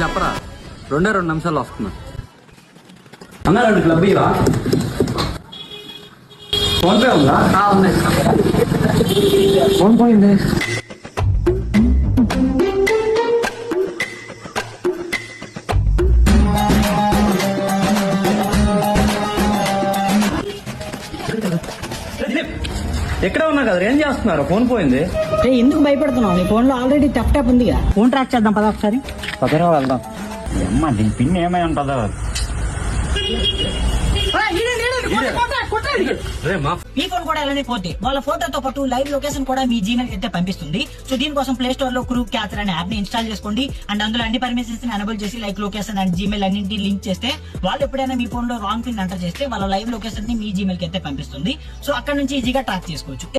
చెప్పరా 2 నిమిషాలు వస్తున్నా. అన్నా 2 క్లబ్ ఇవా? ఫోన్ పే ఉందా? ఉన్నాయి. ఫోన్ పోయింది. ఎక్కడ ఉన్నా కదా, ఏం చేస్తున్నారు? ఫోన్ పోయింది. ఎందుకు భయపడుతున్నావు? నీ ఫోన్ లో ఆల్రెడీ టప్ ఉందిగా. ఫోన్ ట్రాక్ చేద్దాం పదా ఒకసారి. పదరా వెళ్దాం. అమ్మా దీని పిన్ ఏమై ఉంటుందో. మీ ఫోన్ కూడా అలానే పోతే వాళ్ళ ఫోటోతో పాటు లైవ్ లొకేషన్ కూడా మీ జీమెయిల్ అయితే పంపిస్తుంది. సో దీనికోసం ప్లే స్టోర్ లో క్రూ క్యాచర్ అనే యాప్ ని ఇన్స్టాల్ చేసుకోండి. అండ్ అందులో అన్ని పర్మిషన్స్ ని ఎనేబుల్ చేసి లైక్ లొకేషన్ అండ్ జీమెయిల్ అన్నింటినీ లింక్ చేస్తే వాళ్ళు ఎప్పుడైనా మీ ఫోన్ లో రాంగ్ పిన్ ఎంటర్ చేస్తే వాళ్ళ లైవ్ లొకేషన్ ని మీ జీమెయిల్ కి అయితే పంపిస్తుంది. సో అక్కడ నుంచి ఈజీగా ట్రాక్ చేసుకోవచ్చు.